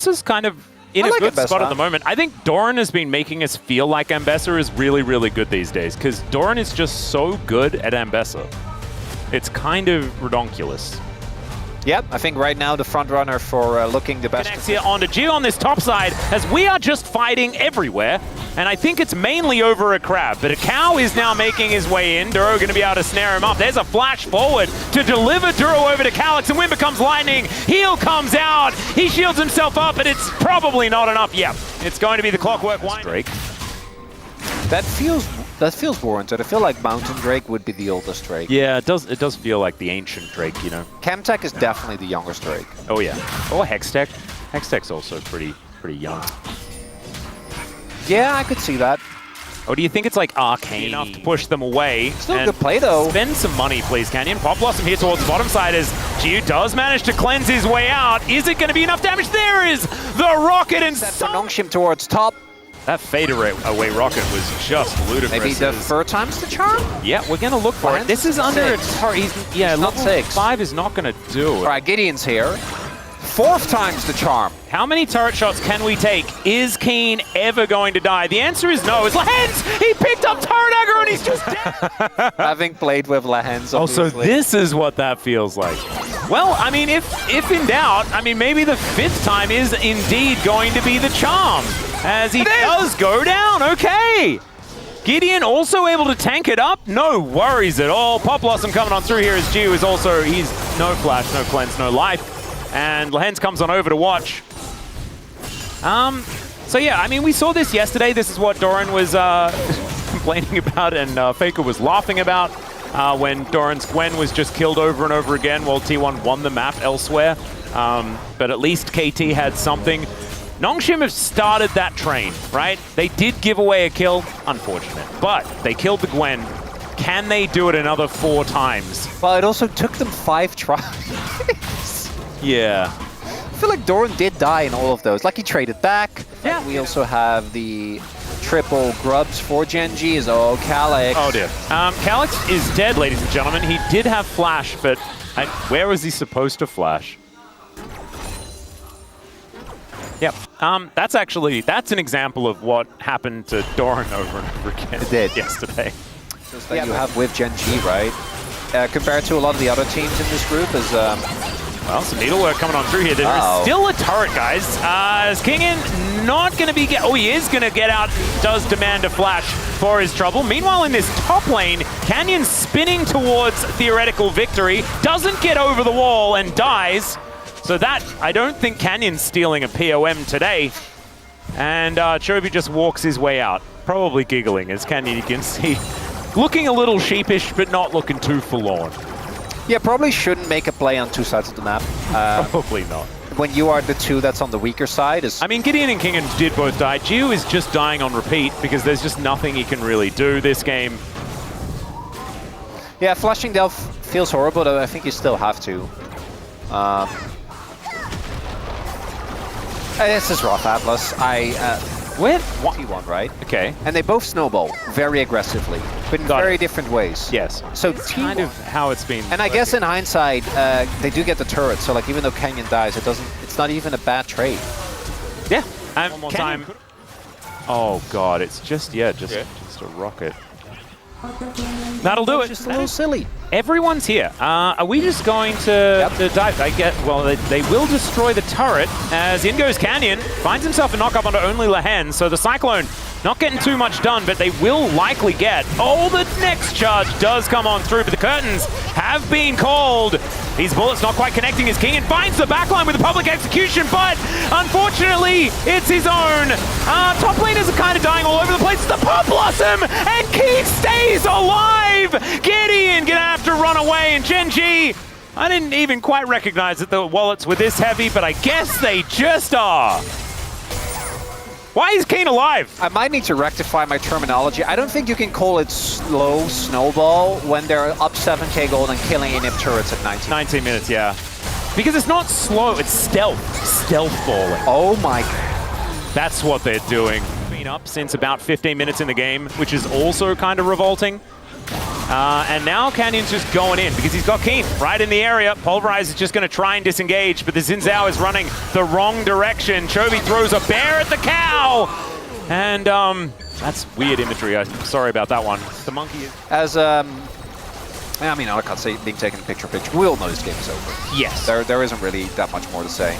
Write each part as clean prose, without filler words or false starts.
This is kind of in a good spot at the moment. I think Doran has been making us feel like Ambessa is really, really good these days, because Doran is just so good at Ambessa. It's kind of redonkulous. Yep, I think right now the front runner for looking the best. Connects here onto G on this top side, as we are just fighting everywhere. And I think it's mainly over a crab, but a cow is now making his way in. Duro going to be able to snare him up. There's a flash forward to deliver Duro over to Calyx, and Win becomes lightning. Heal comes out. He shields himself up, but it's probably not enough. Yep, it's going to be the Clockwork Wind. Drake. That feels warranted. I feel like Mountain Drake would be the oldest Drake. Yeah, it does feel like the ancient Drake, you know. Chemtech is definitely the youngest Drake. Oh yeah. Or Hextech. Hextech's also pretty young. Yeah, I could see that. Or do you think it's like arcane enough to push them away? Still a good play though. Spend some money, please, Canyon. Pop Blossom here towards the bottom side as Gio does manage to cleanse his way out. Is it going to be enough damage? There is the rocket and set for Nongshim towards top. That fade away rocket was just ludicrous. Maybe the third time's the charm? Yeah, we're going to look for it. This is under a turret. Yeah, level 6. 5 is not going to do it. All right, Gideon's here. Fourth time's the charm. How many turret shots can we take? Is Keen ever going to die? The answer is no. It's Lehens! He picked up turret aggro and he's just dead! Having played with Lehens, obviously. Oh, so this is what that feels like. Well, I mean, if in doubt, I mean, maybe the 5th time is indeed going to be the charm. As he does go down, okay! Gideon also able to tank it up, no worries at all. Pop Blossom coming on through here as Gio is also, he's no flash, no cleanse, no life. And Lehens comes on over to watch. So yeah, I mean, we saw this yesterday. This is what Doran was complaining about and Faker was laughing about when Doran's Gwen was just killed over and over again while T1 won the map elsewhere. But at least KT had something. Nongshim have started that train, right? They did give away a kill, unfortunate, but they killed the Gwen. Can they do it another 4 times? Well, it also took them 5 tries. Yeah. I feel like Doran did die in all of those. Like he traded back. Yeah. We also have the triple grubs for Gen.G. Oh, Calyx. Oh dear. Calyx is dead, ladies and gentlemen. He did have flash, but where was he supposed to flash? Yep. That's an example of what happened to Doran over and over again. It did. Yesterday. Just like you have with Gen.G, right? Compared to a lot of the other teams in this group is... well, some needlework coming on through here. There's still a turret, guys. Is Kingin not going to be... Oh, he is going to get out. Does demand a flash for his trouble. Meanwhile, in this top lane, Canyon spinning towards theoretical victory. Doesn't get over the wall and dies. So that, I don't think Canyon's stealing a POM today. And Chovy just walks his way out. Probably giggling, as Canyon, you can see. Looking a little sheepish, but not looking too forlorn. Yeah, probably shouldn't make a play on 2 sides of the map. Probably not. When you are the 2 that's on the weaker side. I mean, Gideon and Kingen did both die. Gio is just dying on repeat because there's just nothing he can really do this game. Yeah, flushing Delph feels horrible, but I think you still have to. This is Roth Atlas. With T1, right? Okay. And they both snowball very aggressively, but in very different ways. Yes. So it's kind of how it's been. And I guess in hindsight, they do get the turret. So like even though Canyon dies, it's not even a bad trade. Yeah. And one more time. Oh god, it's just a rocket. That'll do it. Just a little silly. Everyone's here. Are we just going to dive? Well, they will destroy the turret as in goes Canyon. Finds himself a knock-up onto only Lehens. So the Cyclone not getting too much done, but they will likely get. Oh, the next charge does come on through, but the curtains have been called. These bullets not quite connecting as King and finds the backline with a public execution, but unfortunately, it's his own. Top laners are kind of dying all over the place. The Pop Blossom, and Key stays alive. Gideon gonna have to run away, and Gen.G, I didn't even quite recognize that the wallets were this heavy, but I guess they just are. Why is Kane alive? I might need to rectify my terminology. I don't think you can call it slow snowball when they're up 7k gold and killing inhib turrets at 19 minutes, yeah. Because it's not slow, it's stealth. Stealth falling. Oh my god. That's what they're doing. Been up since about 15 minutes in the game, which is also kind of revolting. And now Canyon's just going in because he's got Keen right in the area. Pulverize is just going to try and disengage, but the Xin Zhao is running the wrong direction. Chovy throws a bear at the cow! And that's weird imagery. I'm sorry about that one. The monkey is... As, I mean, I can't say being taken picture-in-picture. We all know this game is over. Yes. There isn't really that much more to say.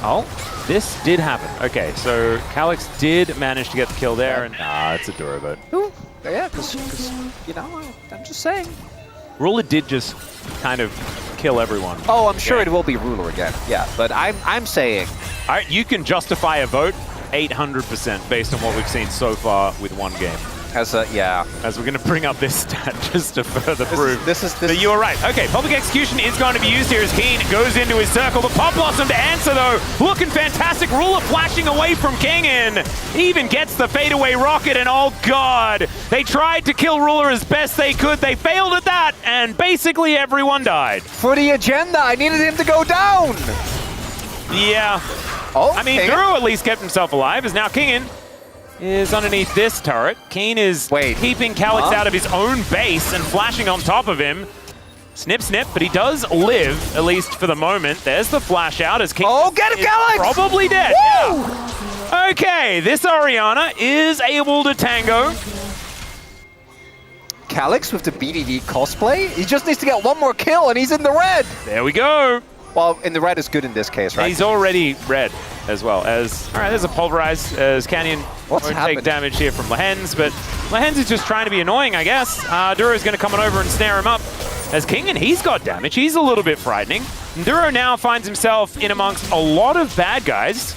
Oh, this did happen. Okay, so Calyx did manage to get the kill there, and it's a Duro vote. Ooh, yeah, because, you know, I'm just saying. Ruler did just kind of kill everyone. Oh, I'm sure it will be Ruler again. Yeah, but I'm saying... All right, you can justify a vote 800% based on what we've seen so far with one game. As we're going to bring up this stat just to further prove this that you were right. Okay, Public Execution is going to be used here as Keen goes into his circle. The Pop Blossom to answer, though. Looking fantastic. Ruler flashing away from Kingin. Even gets the fadeaway rocket, and oh god. They tried to kill Ruler as best they could. They failed at that, and basically everyone died. For the agenda, I needed him to go down. Yeah. Oh, I mean, Duro at least kept himself alive, as now Kingin is underneath this turret. Keen is keeping Calyx out of his own base and flashing on top of him. Snip, snip, but he does live, at least for the moment. There's the flash out as Keen get him, Calyx! Probably dead. Yeah. Okay, this Orianna is able to tango. Calyx with the BDD cosplay? He just needs to get one more kill and he's in the red! There we go. Well, in the red is good in this case, right? He's already red as well as... All right, there's a Pulverize as Canyon won't take damage here from Lehens, but Lehens is just trying to be annoying, I guess. Duro's going to come on over and snare him up. As King, and he's got damage. He's a little bit frightening. And Duro now finds himself in amongst a lot of bad guys.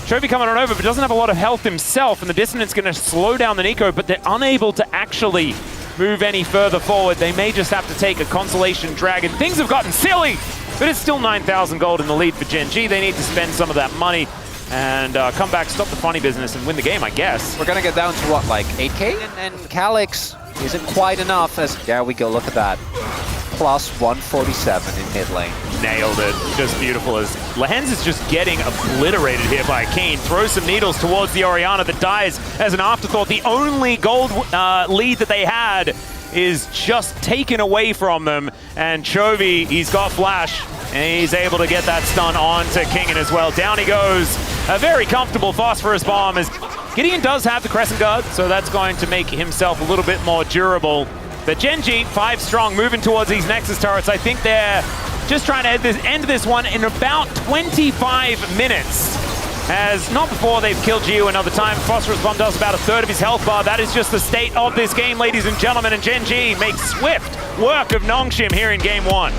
Chovy coming on over, but doesn't have a lot of health himself, and the Dissonance going to slow down the Nico, but they're unable to actually move any further forward. They may just have to take a Consolation Dragon. Things have gotten silly, but it's still 9,000 gold in the lead for Gen.G. They need to spend some of that money and come back, stop the funny business, and win the game, I guess. We're going to get down to, what, like 8K? And Calyx isn't quite enough as... There we go, look at that. Plus 147 in mid lane. Nailed it. Just beautiful as Lehens is just getting obliterated here by Kane. Throws some needles towards the Orianna that dies as an afterthought. The only gold lead that they had is just taken away from them. And Chovy, he's got flash, and he's able to get that stun onto Kingin as well. Down he goes. A very comfortable Phosphorus Bomb as Gideon does have the Crescent Guard, so that's going to make himself a little bit more durable. But Gen.G, 5 strong, moving towards these Nexus turrets. I think they're just trying to end this one in about 25 minutes. As not before they've killed Gio another time. Phosphorus Bomb does about a third of his health bar. That is just the state of this game, ladies and gentlemen. And Gen.G makes swift work of Nongshim here in game 1.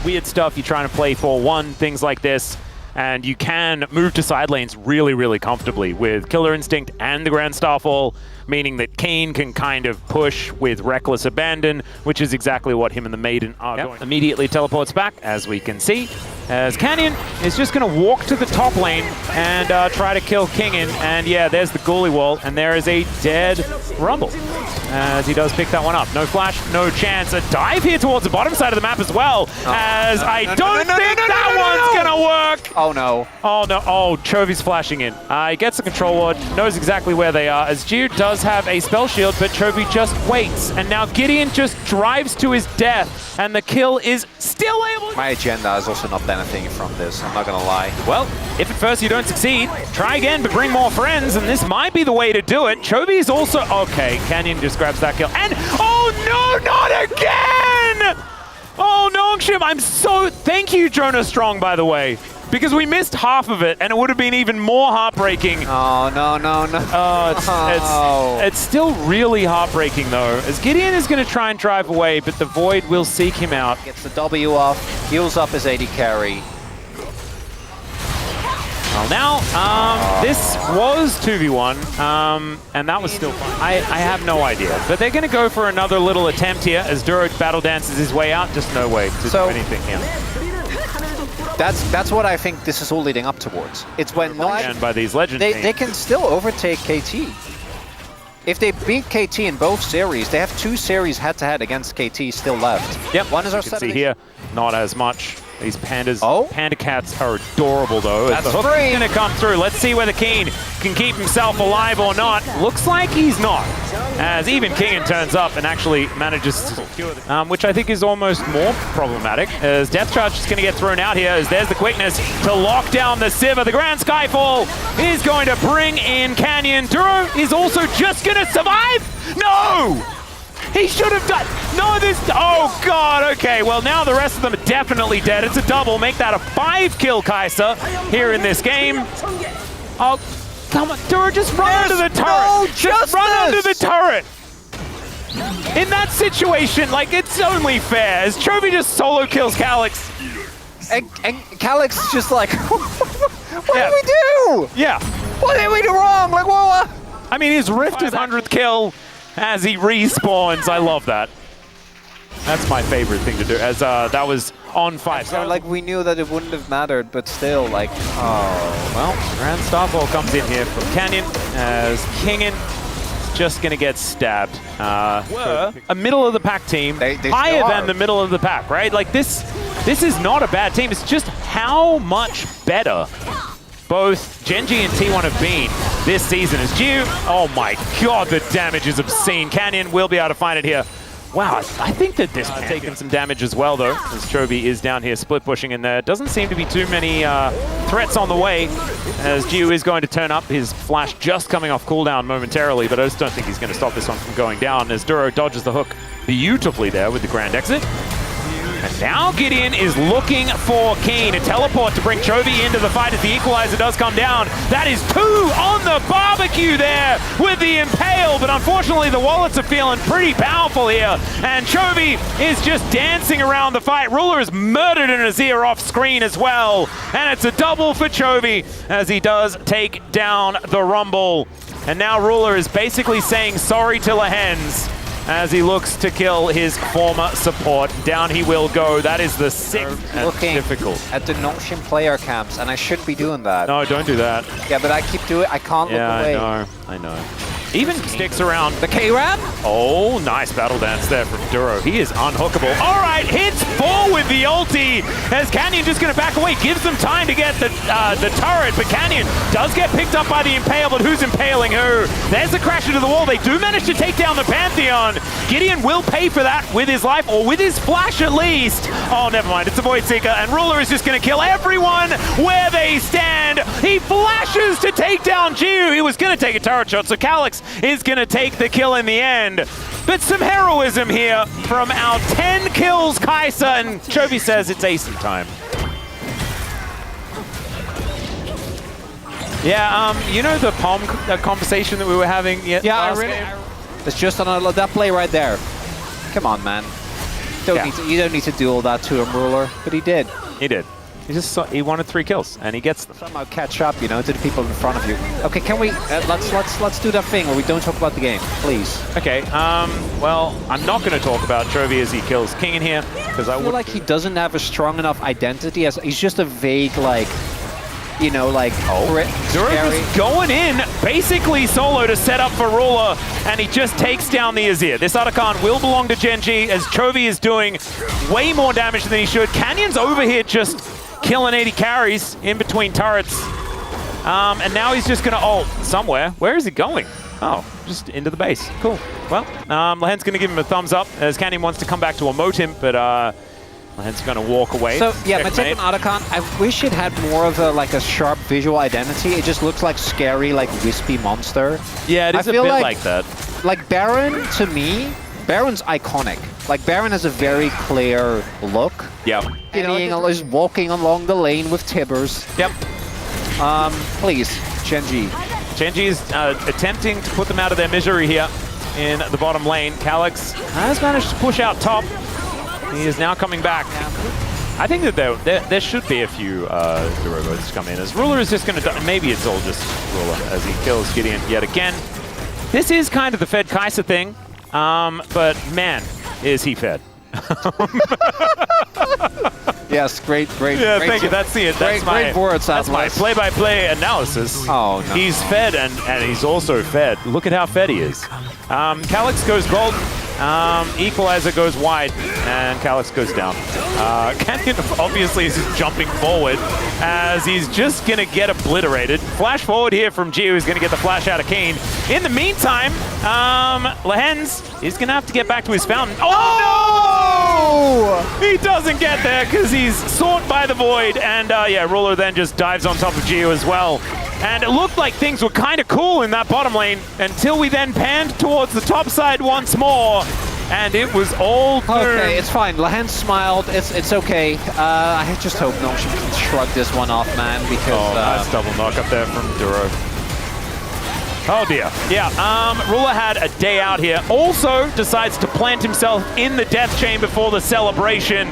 Weird stuff you're trying to play for one, things like this. And you can move to side lanes really, really comfortably with Killer Instinct and the Grand Starfall, meaning that Kane can kind of push with Reckless Abandon, which is exactly what him and the Maiden are going. Immediately teleports back, as we can see, as Canyon is just going to walk to the top lane and try to kill Kingin. And yeah, there's the Ghoulie Wall, and there is a dead Rumble, as he does pick that one up. No flash, no chance. A dive here towards the bottom side of the map as well, as I don't think that one's going to work. Oh no. Oh no, oh, Chovy's flashing in. He gets the control ward, knows exactly where they are, as Gio does have a spell shield, but Chovy just waits. And now Gideon just drives to his death, and the kill is still able... My agenda is also not benefiting from this, I'm not gonna lie. Well, if at first you don't succeed, try again, but bring more friends, and this might be the way to do it. Chovy is also... Okay, Canyon just grabs that kill, and... Oh no, not again! Oh, Nongshim, I'm so... Thank you, Jonah Strong, by the way. Because we missed half of it, and it would have been even more heartbreaking. Oh, no, no, no. Oh, it's still really heartbreaking, though, as Gideon is going to try and drive away, but the Void will seek him out. Gets the W off, heals up his AD carry. Well, now, this was 2v1, and that was still fun. I have no idea. But they're going to go for another little attempt here, as Duro battle dances his way out. Just no way to do anything here. That's what I think this is all leading up towards. It's when and by these legends, they can still overtake KT. If they beat KT in both series, they have 2 series head-to-head against KT still left. Yep, one is our you can see here, not as much. These pandas, Oh. panda cats are adorable though. That's the hook free. is gonna come through. Let's see whether Keen can keep himself alive or not. Looks like he's not, as even Kingen turns up and actually manages to secure the, which I think is almost more problematic, as Death Charge is gonna get thrown out here, as there's the quickness to lock down the Sivir. The Grand Skyfall is going to bring in Canyon. Duro is also just gonna survive? No! He should have done. No, this. Oh, God. Okay, well, now the rest of them are definitely dead. It's a double. Make that a 5-kill Kai'Sa here in this game. Oh, come on. Dura, just run under the turret. No just run under the turret. In that situation, like, it's only fair. As Chovy just solo kills Calyx. And Calyx is just like, what Yeah. did we do? Yeah. What did we do wrong? Like, what? I mean, his Rift is 100th kill as he respawns. I love that. That's my favorite thing to do, as that was on 5. So, like, we knew that it wouldn't have mattered, but still, like, oh. Well, Grand Starfall comes in here from Canyon, as Kingen is just going to get stabbed. We're a middle-of-the-pack team, They higher still than are. the middle of the pack, right? Like, this is not a bad team. It's just how much better both Gen.G and T1 have been this season. As Geo, oh my God, the damage is obscene. Canyon will be able to find it here. Wow, I think that this taking some damage as well, though, as Chovy is down here split pushing, and there doesn't seem to be too many threats on the way, as Geo is going to turn up. His flash just coming off cooldown momentarily, but I just don't think he's going to stop this one from going down, as Duro dodges the hook beautifully there with the grand exit. And now Gideon is looking for Keen, a teleport to bring Chovy into the fight as the equalizer does come down. That is 2 on the barbecue there with the Impale, but unfortunately the wallets are feeling pretty powerful here, and Chovy is just dancing around the fight. Ruler is murdered in his ear off screen as well, and it's a double for Chovy as he does take down the Rumble. And now Ruler is basically saying sorry to Lahens as he looks to kill his former support. Down he will go. That is the 6th. Looking difficult. at the Nongshim player camps, and I shouldn't be doing that. No, don't do that. Yeah, but I keep doing it. I can't look away. Yeah, I know. Even sticks around. The K-Ram? Oh, nice battle dance there from Duro. He is unhookable. All right, hits 4 with the ulti, as Canyon just going to back away. Gives them time to get the turret, but Canyon does get picked up by the Impale, but who's impaling who? There's the crash into the wall. They do manage to take down the Pantheon. Gideon will pay for that with his life, or with his flash at least. Oh, never mind. It's a Void Seeker, and Ruler is just going to kill everyone where they stand. He flashes to take down Geo. He was going to take a turret shot, so Calyx is going to take the kill in the end. But some heroism here from our 10 kills Kai'Sa, and Chovy says it's Ace time. Yeah, you know the palm conversation that we were having last game? It's just on that play right there. Come on, man. You don't need to do all that to him, Ruler, but he did. He did. He wanted 3 kills, and he gets them. Somehow catch up, you know, to the people in front of you. Okay, can we? Let's do that thing where we don't talk about the game, please. Okay. Well, I'm not going to talk about Chovy as he kills King in here, because I feel like he doesn't have a strong enough identity. As he's just a vague, like, you know, like, Duro's just going in, basically solo to set up for Ruler, and he just takes down the Azir. This Otacon will belong to Gen.G, as Chovy is doing way more damage than he should. Canyon's over here just killing 80 carries in between turrets. And now he's just going to ult somewhere. Where is he going? Oh, just into the base. Cool. Well, Lahen's going to give him a thumbs up, as Canyon wants to come back to emote him, but Lahen's going to walk away. So, yeah, my take on Otacon, I wish it had more of a sharp visual identity. It just looks like scary, like wispy monster. Yeah, it is a bit like that. Like Baron, to me, Baron's iconic. Like, Baron has a very clear look. Yep. You know, he's walking along the lane with Tibbers. Yep. Please, Gen.G. Gen.G is attempting to put them out of their misery here in the bottom lane. Calyx has managed to push out top. He is now coming back. I think that there should be a few Durobots come in, as Ruler is just going to... Maybe it's all just Ruler as he kills Gideon yet again. This is kind of the Fed Kai'Sa thing, but man, is he fed. Yes, great. Yeah, thank you. That's it. That's great words. That's my play-by-play analysis. Oh no. He's fed and he's also fed. Look at how fed he is. Calyx goes gold. Equalizer goes wide, and Calyx goes down. Canyon obviously is just jumping forward as he's just going to get obliterated. Flash forward here from G, who's going to get the flash out of Kane. In the meantime, Lehens is going to have to get back to his fountain. Oh, no! He doesn't get there because he's sought by the void, and yeah, Ruler then just dives on top of Gio as well. And it looked like things were kind of cool in that bottom lane until we then panned towards the top side once more, and it was all doom. Okay, it's fine. Lehens smiled. It's okay. I just hope Nongshim can shrug this one off, man, because... nice double knock up there from Duro. Oh dear. Yeah, Ruler had a day out here. Also decides to plant himself in the death chamber for the celebration.